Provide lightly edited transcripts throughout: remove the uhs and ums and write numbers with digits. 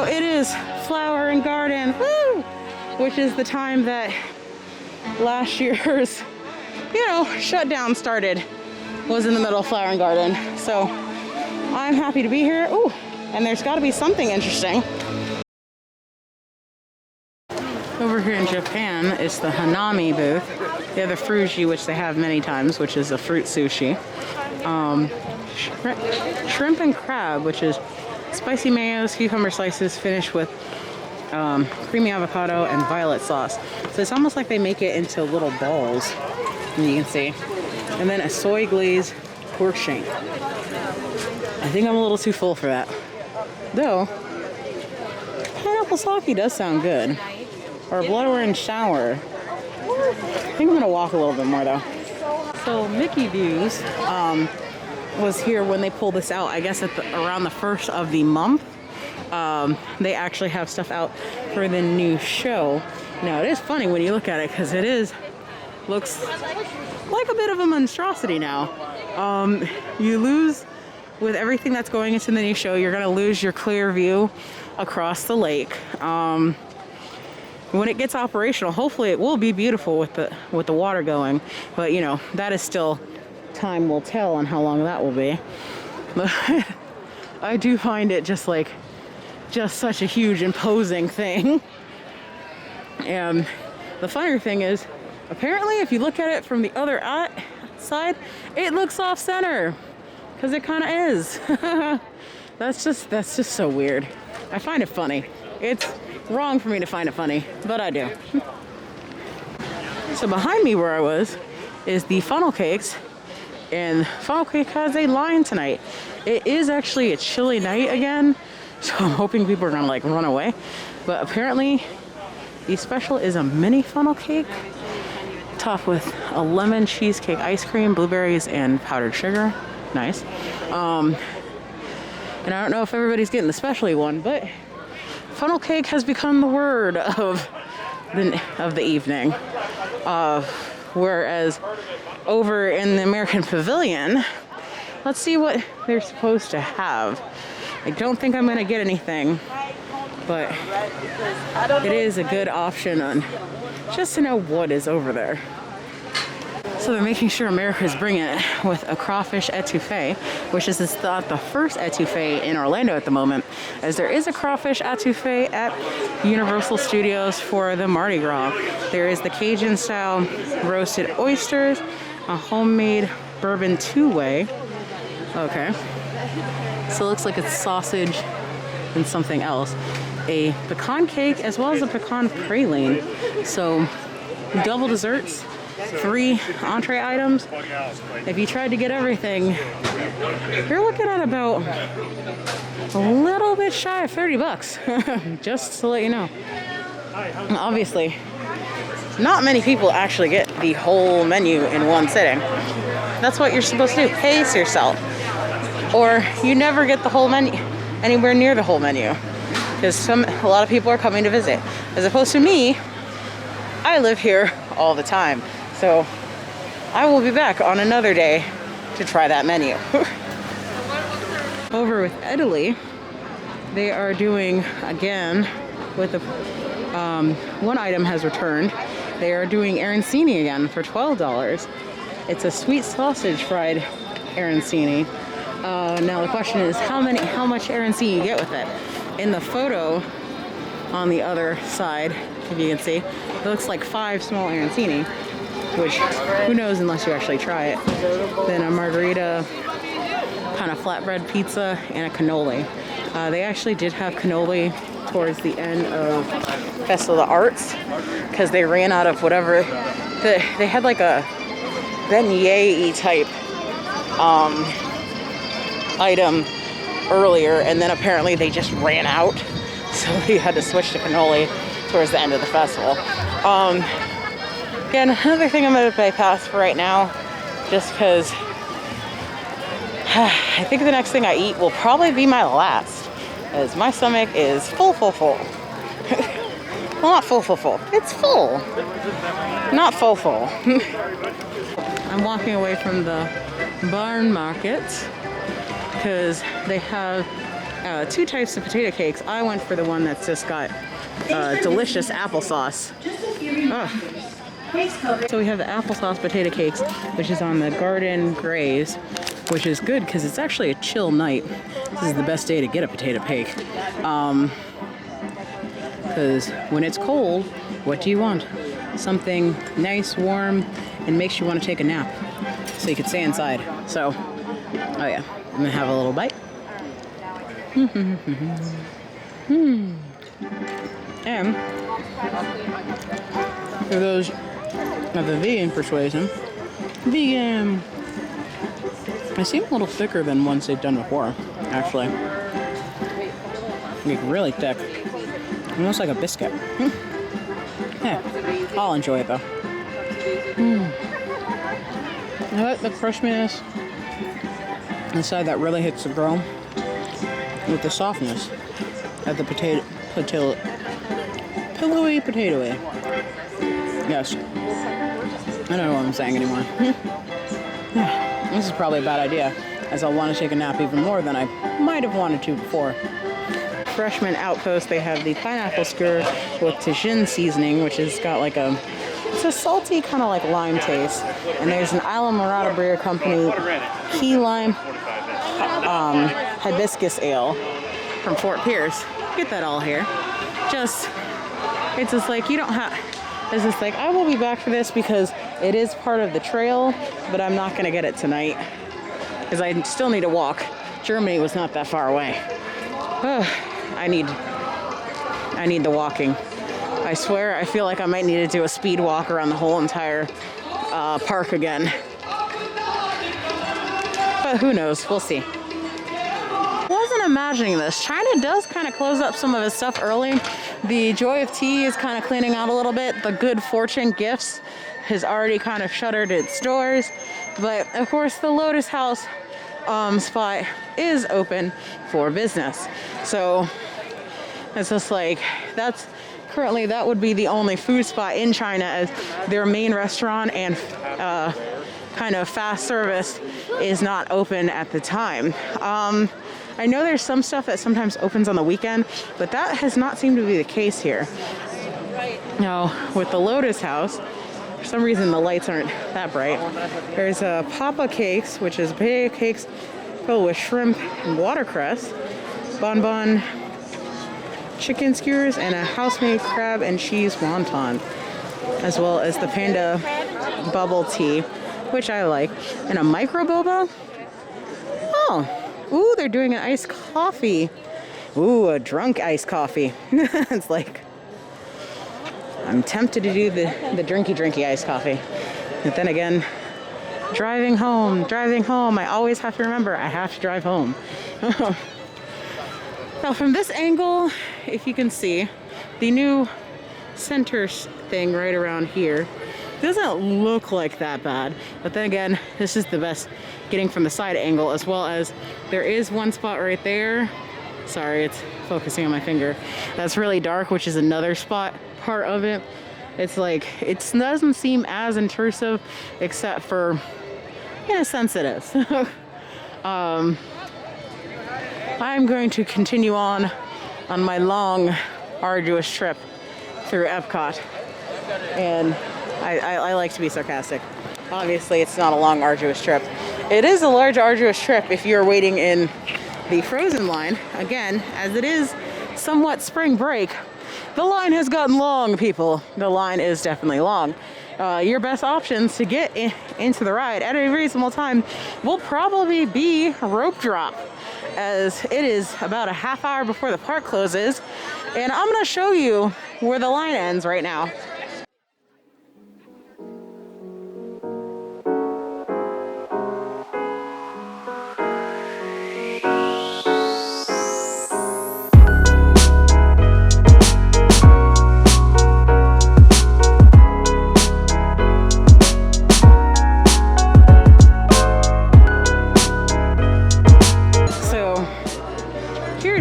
So it is flower and garden, woo! Which is the time that last year's, shutdown started, was in the middle of flower and garden. So I'm happy to be here. Ooh, and there's got to be something interesting. Over here in Japan, it's the Hanami booth. They have the Fruji, which they have many times, which is a fruit sushi. Shrimp and crab, which is spicy mayos, cucumber slices, finished with creamy avocado and violet sauce. So it's almost like they make it into little balls, and you can see. And then a soy glazed pork shank. I think I'm a little too full for that. Though, pineapple sake does sound good. Or a blood orange shower. I think I'm gonna walk a little bit more though. So Mickey Views was here when they pulled this out. I guess at around the first of the month. They actually have stuff out for the new show. Now it is funny when you look at it because looks like a bit of a monstrosity now. You lose with everything that's going into the new show. You're gonna lose your clear view across the lake. When it gets operational, hopefully it will be beautiful with the water going. But that is still, time will tell on how long that will be. But I do find it just such a huge imposing thing. And the funnier thing is, apparently if you look at it from the other side, it looks off center. Because it kind of is. That's just so weird. I find it funny. It's wrong for me to find it funny, but I do. So behind me where I was is the funnel cakes, and funnel cake has a line tonight. It is actually a chilly night again, so I'm hoping people are gonna run away. But apparently the special is a mini funnel cake topped with a lemon cheesecake ice cream, blueberries, and powdered sugar. Nice. And I don't know if everybody's getting the specialty one, but funnel cake has become the word of the evening. Whereas over in the American Pavilion, let's see what they're supposed to have. I don't think I'm gonna get anything, but it is a good option on just to know what is over there. So they're making sure America's bringing it with a crawfish etouffee, which is not the first etouffee in Orlando at the moment, as there is a crawfish etouffee at Universal Studios for the Mardi Gras. There is the Cajun style roasted oysters, a homemade bourbon two-way. Okay. So it looks like it's sausage and something else. A pecan cake as well as a pecan praline. So double desserts. 3 entree items. If you tried to get everything, you're looking at about a little bit shy of $30, just to let you know. Obviously, not many people actually get the whole menu in one sitting. That's what you're supposed to do, pace yourself. Or you never get the whole menu, anywhere near the whole menu, because a lot of people are coming to visit. As opposed to me, I live here all the time. So I will be back on another day to try that menu. Over with Italy, they are doing, again, with the one item has returned. They are doing arancini again for $12. It's a sweet sausage fried arancini. Now the question is how much arancini you get with it. In the photo on the other side, if you can see, it looks like 5 small arancini. Which, who knows unless you actually try it. Then a margarita, kind of flatbread pizza, and a cannoli. They actually did have cannoli towards the end of Festival of the Arts because they ran out of whatever. They had like a beignet-y type item earlier, and then apparently they just ran out. So they had to switch to cannoli towards the end of the festival. Again, another thing I'm going to bypass for right now, just because I think the next thing I eat will probably be my last, as my stomach is full. Well, not full. It's full. Not full. I'm walking away from the barn market because they have two types of potato cakes. I went for the one that's just got delicious applesauce. Oh. So we have the applesauce potato cakes, which is on the Garden Graze, which is good because it's actually a chill night. This is the best day to get a potato cake. Because when it's cold, what do you want? Something nice, warm, and makes you want to take a nap so you can stay inside. So, oh yeah, I'm gonna have a little bite. And for those of the vegan persuasion, vegan, they seem a little thicker than ones they've done before, actually. Like really thick. Almost like a biscuit. Yeah, I'll enjoy it though. I like the crispiness inside that really hits the grill with the softness of the pillowy potatoy. Yes. I don't know what I'm saying anymore. This is probably a bad idea, as I'll want to take a nap even more than I might have wanted to before. Freshman Outpost, they have the pineapple skewer with Tajin seasoning, which has got like it's a salty kind of like lime taste. And there's an Isla Morada Brewer Company key lime hibiscus ale from Fort Pierce. Get that all here. It's just like you don't have. It's just like I will be back for this because it is part of the trail, but I'm not gonna get it tonight because I still need to walk. Germany was not that far away. I need the walking. I swear, I feel like I might need to do a speed walk around the whole entire park again. But who knows? We'll see. Wasn't imagining this. China does kind of close up some of its stuff early. The Joy of Tea is kind of cleaning out a little bit. The Good Fortune Gifts has already kind of shuttered its doors. But of course, the Lotus House spot is open for business. So it's just like, that would be the only food spot in China, as their main restaurant and kind of fast service is not open at the time. I know there's some stuff that sometimes opens on the weekend, but that has not seemed to be the case here. Now, with the Lotus House, for some reason the lights aren't that bright. There's Papa Cakes, which is potato cakes filled with shrimp and watercress, bonbon chicken skewers, and a house-made crab and cheese wonton, as well as the Panda bubble tea, which I like, and a micro boba. Oh, ooh, they're doing an iced coffee. Ooh, a drunk iced coffee. It's like, I'm tempted to do the drinky iced coffee. But then again, driving home, I always have to remember I have to drive home. Now from this angle, if you can see, the new center thing right around here doesn't look like that bad. But then again, this is the best getting from the side angle, as well as there is one spot right there. Sorry, it's focusing on my finger. That's really dark, which is another spot part of it. It's like, it doesn't seem as intrusive, except for, in a sense it is. I'm going to continue on my long, arduous trip through Epcot. And I like to be sarcastic. Obviously, it's not a long, arduous trip. It is a large, arduous trip if you're waiting in the Frozen line. Again, as it is somewhat spring break, the line has gotten long, people. The line is definitely long. Your best options to get into the ride at a reasonable time will probably be rope drop, as it is about a half hour before the park closes. And I'm going to show you where the line ends right now.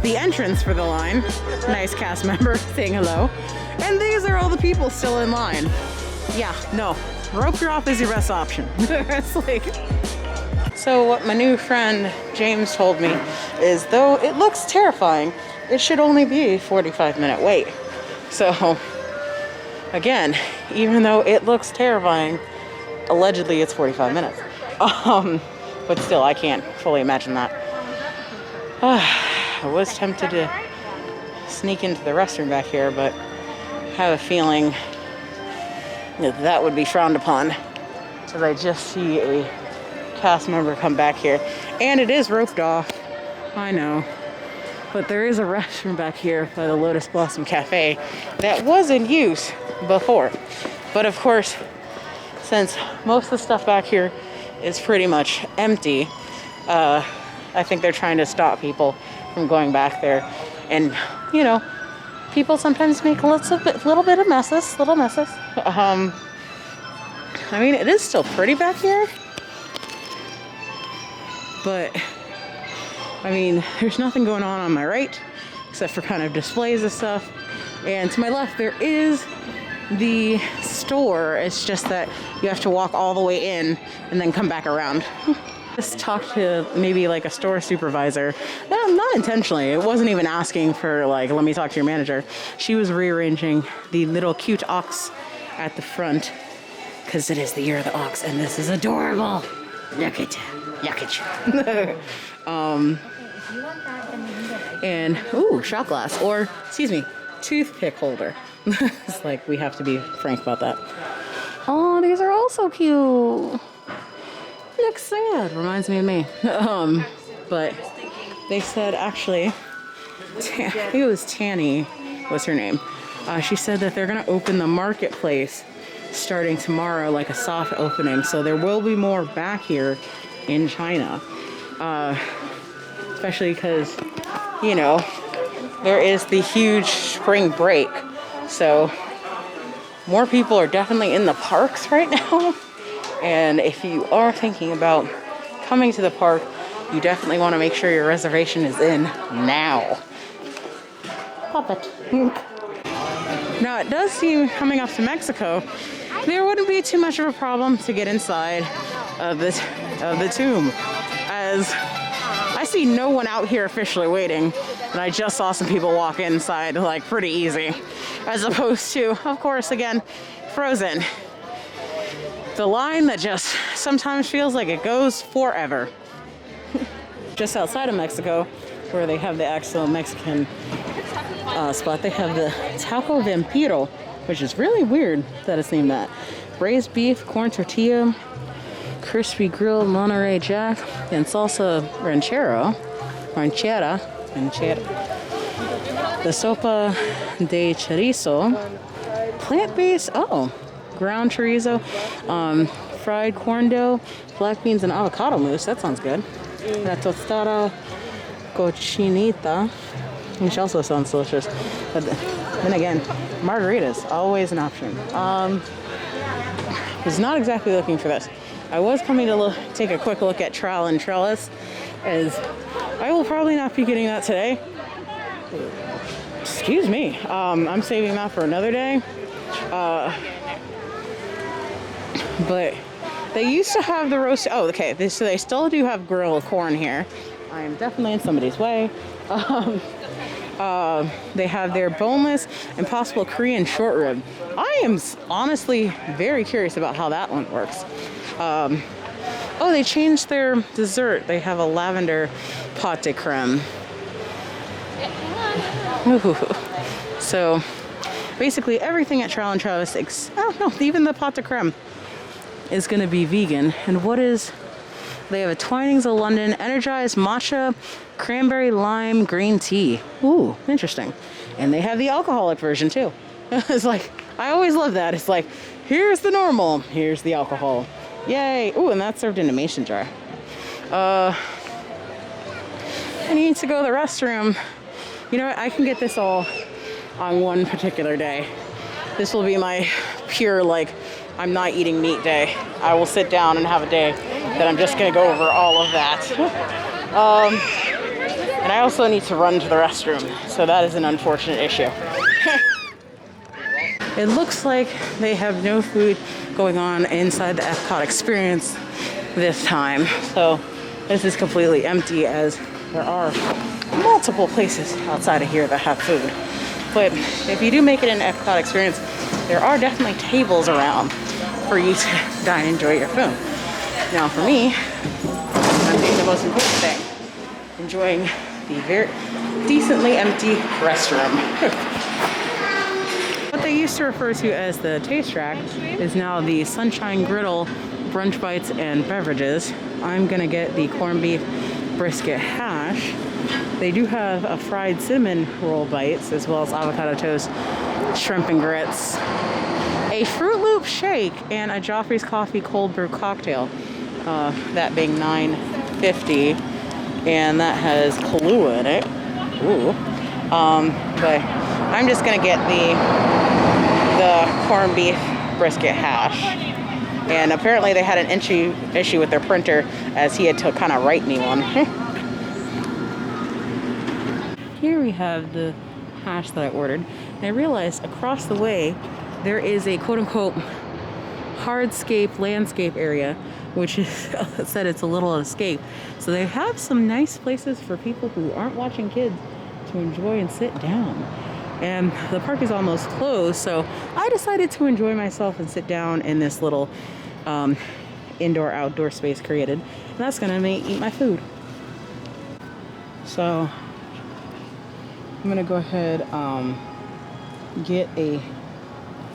The entrance for the line. Nice cast member saying hello. And these are all the people still in line. Yeah, no, rope drop is your best option. It's like, So what my new friend James told me is, though it looks terrifying, it should only be a 45-minute wait. So again, even though it looks terrifying, allegedly it's 45 minutes. But still, I can't fully imagine that. I was tempted to sneak into the restroom back here, but I have a feeling that would be frowned upon, because I just see a cast member come back here. And it is roped off, I know. But there is a restroom back here by the Lotus Blossom Cafe that was in use before. But of course, since most of the stuff back here is pretty much empty, I think they're trying to stop people from going back there. And, you know, people sometimes make little bit of messes, little messes. I mean, it is still pretty back here. But, I mean, there's nothing going on my right, except for kind of displays of stuff. And to my left, there is the store. It's just that you have to walk all the way in and then come back around. Just talked to maybe like a store supervisor. No, not intentionally. It wasn't even asking for like, let me talk to your manager. She was rearranging the little cute ox at the front, because it is the year of the ox, and this is adorable. Look at you. And ooh, shot glass, or excuse me, toothpick holder. It's like, we have to be frank about that. Oh, these are all so cute. Looks sad. Reminds me of me. But they said, actually, I think it was Tanny was her name. She said that they're gonna open the marketplace starting tomorrow, like a soft opening. So there will be more back here in China. Especially because, you know, there is the huge spring break. So more people are definitely in the parks right now. And if you are thinking about coming to the park, you definitely want to make sure your reservation is in now. Pop it. Now, it does seem, coming up to Mexico, there wouldn't be too much of a problem to get inside of the tomb, as I see no one out here officially waiting, and I just saw some people walk inside like pretty easy, as opposed to, of course, again, Frozen. The line that just sometimes feels like it goes forever. Just outside of Mexico, where they have the actual Mexican spot, they have the Taco Vampiro, which is really weird that it's named that. Braised beef, corn tortilla, crispy grilled Monterey Jack, and salsa ranchera. The sopa de chorizo, plant-based, ground chorizo, fried corn dough, black beans, and avocado mousse. That sounds good. La tostada cochinita, which also sounds delicious. But then again, margaritas, always an option. Was not exactly looking for this. I was coming to take a quick look at Trowel and Trellis, as I will probably not be getting that today. Excuse me. I'm saving that for another day. But they used to have the roast. Oh, okay. So they still do have grilled corn here. I am definitely in somebody's way. They have their boneless Impossible Korean short rib. I am honestly very curious about how that one works. They changed their dessert. They have a lavender pâte de crème. Ooh. So basically everything at Trowel and Travis, even the pâte de crème is going to be vegan. And they have a Twinings of London energized matcha cranberry lime green tea. Ooh, interesting. And they have the alcoholic version too. It's like, I always love that. It's like, here's the normal, here's the alcohol. Yay. Ooh, and that's served in a mason jar. I need to go to the restroom. You know what? I can get this all on one particular day. This will be my pure, I'm not eating meat day. I will sit down and have a day that I'm just going to go over all of that. And I also need to run to the restroom, so that is an unfortunate issue. It looks like they have no food going on inside the Epcot experience, this time. So this is completely empty, as there are multiple places outside of here that have food. But if you do make it an Epcot experience, there are definitely tables around for you to dine and enjoy your food. Now for me, I'm doing the most important thing, enjoying the very decently empty restroom. What they used to refer to as the Taste Track is now the Sunshine Griddle Brunch Bites and Beverages. I'm gonna get the corned beef brisket hash. They do have a fried cinnamon roll bites, as well as avocado toast, shrimp and grits, a Fruit Loop shake, and a Joffrey's Coffee cold brew cocktail. That being $9.50, and that has Kahlua in it. Ooh. But I'm just gonna get the corned beef brisket hash. And apparently they had an issue with their printer, as he had to kind of write me one. Here we have the hash that I ordered. And I realized across the way there is a quote-unquote hardscape landscape area, which is said it's a little escape. So they have some nice places for people who aren't watching kids to enjoy and sit down. And the park is almost closed, so I decided to enjoy myself and sit down in this little indoor-outdoor space created. And that's gonna make me eat my food. So I'm gonna go ahead get a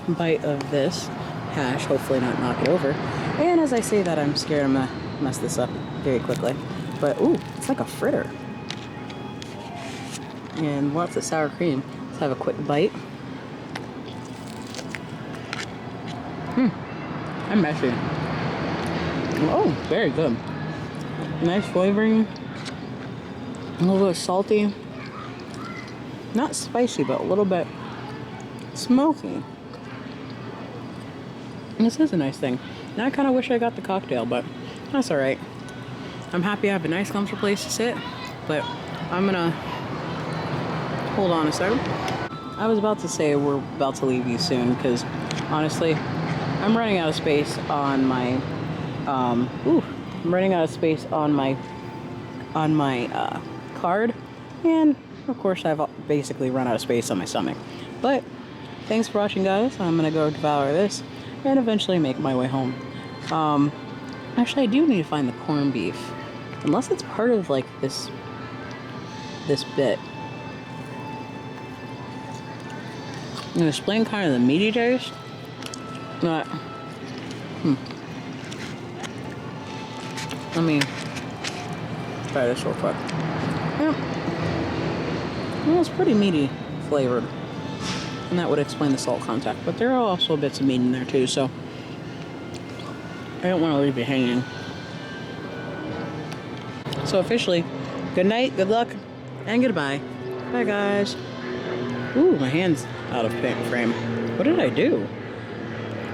bite of this hash, hopefully not knock it over. And as I say that, I'm scared I'm gonna mess this up very quickly. But ooh, it's like a fritter. And lots of sour cream. Let's have a quick bite. I'm messy. Oh, very good. Nice flavoring. A little bit salty. Not spicy, but a little bit smoky. And this is a nice thing. And I kind of wish I got the cocktail, but that's alright. I'm happy I have a nice, comfortable place to sit, but I'm gonna hold on a second. I was about to say we're about to leave you soon, because honestly, I'm running out of space on my card, and of course I've basically run out of space on my stomach. But thanks for watching, guys. I'm gonna go devour this and eventually make my way home. Actually, I do need to find the corned beef, unless it's part of like this bit. I'm gonna explain kind of the meaty taste. Let me try this real quick. Yep. Well, it's pretty meaty flavored, and that would explain the salt content. But there are also bits of meat in there too, so I don't want to leave you hanging. So officially, good night, good luck, and goodbye. Bye, guys. Ooh, my hand's out of frame. What did I do?